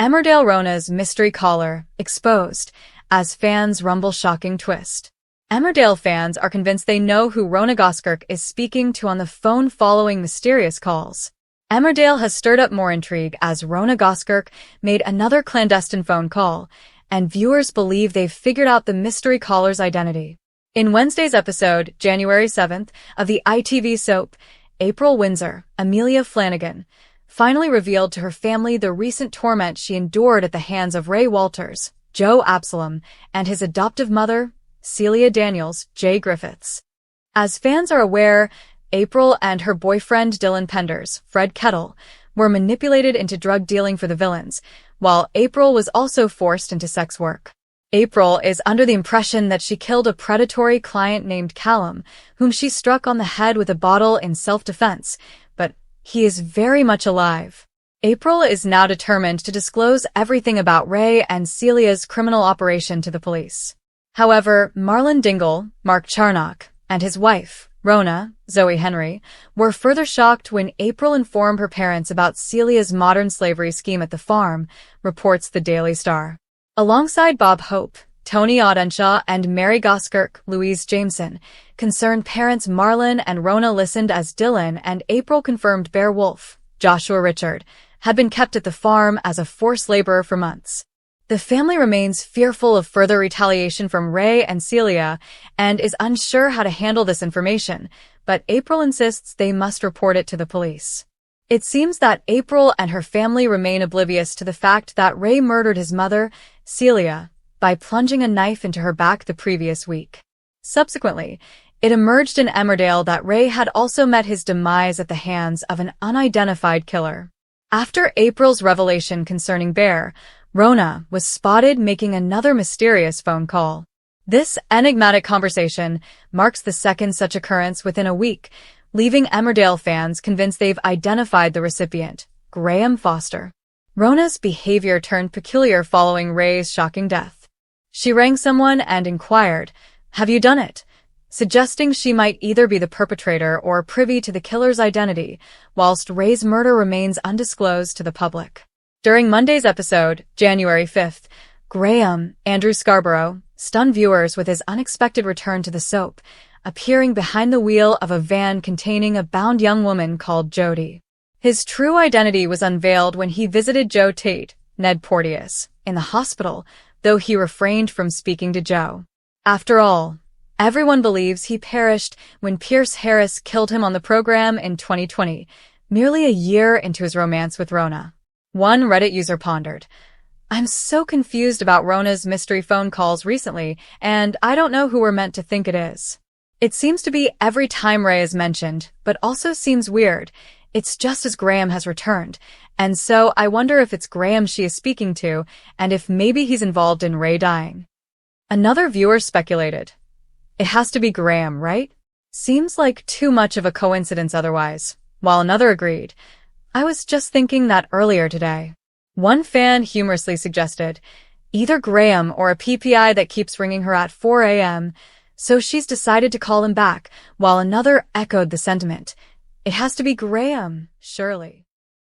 Emmerdale Rhona's mystery caller exposed as fans rumble shocking twist. Emmerdale fans are convinced they know who Rhona Goskirk is speaking to on the phone following mysterious calls. Emmerdale has stirred up more intrigue as Rhona Goskirk made another clandestine phone call, and viewers believe they've figured out the mystery caller's identity. In Wednesday's episode, January 7th, of the ITV soap, April Windsor, Amelia Flanagan, finally revealed to her family the recent torment she endured at the hands of Ray Walters, Joe Absalom, and his adoptive mother, Celia Daniels, J. Griffiths. As fans are aware, April and her boyfriend Dylan Penders, Fred Kettle, were manipulated into drug dealing for the villains, while April was also forced into sex work. April is under the impression that she killed a predatory client named Callum, whom she struck on the head with a bottle in self-defense, but he is very much alive. April is now determined to disclose everything about Ray and Celia's criminal operation to the police. However, Marlon Dingle, Mark Charnock, and his wife, Rhona, Zoe Henry, were further shocked when April informed her parents about Celia's modern slavery scheme at the farm, reports the Daily Star. Alongside Bob Hope, Tony Audenshaw, and Mary Goskirk, Louise Jameson, concerned parents Marlon and Rhona listened as Dylan and April confirmed Bear Wolf, Joshua Richard, had been kept at the farm as a forced laborer for months. The family remains fearful of further retaliation from Ray and Celia and is unsure how to handle this information, but April insists they must report it to the police. It seems that April and her family remain oblivious to the fact that Ray murdered his mother, Celia, by plunging a knife into her back the previous week. Subsequently, it emerged in Emmerdale that Ray had also met his demise at the hands of an unidentified killer. After April's revelation concerning Bear, Rhona was spotted making another mysterious phone call. This enigmatic conversation marks the second such occurrence within a week, leaving Emmerdale fans convinced they've identified the recipient, Graham Foster. Rhona's behavior turned peculiar following Ray's shocking death. She rang someone and inquired, "Have you done it?" suggesting she might either be the perpetrator or privy to the killer's identity, whilst Ray's murder remains undisclosed to the public. During Monday's episode, January 5th, Graham, Andrew Scarborough, stunned viewers with his unexpected return to the soap, appearing behind the wheel of a van containing a bound young woman called Jodie. His true identity was unveiled when he visited Joe Tate, Ned Porteous, in the hospital, though he refrained from speaking to Joe. After all, everyone believes he perished when Pierce Harris killed him on the program in 2020, merely a year into his romance with Rhona. One Reddit user pondered, "I'm so confused about Rhona's mystery phone calls recently, and I don't know who we're meant to think it is. It seems to be every time Ray is mentioned, but also seems weird. It's just as Graham has returned, and so I wonder if it's Graham she is speaking to, and if maybe he's involved in Ray dying." Another viewer speculated, "It has to be Graham, right? Seems like too much of a coincidence otherwise," while another agreed, "I was just thinking that earlier today." One fan humorously suggested, "Either Graham or a PPI that keeps ringing her at 4 a.m., so she's decided to call him back," while another echoed the sentiment, "It has to be Graham, surely."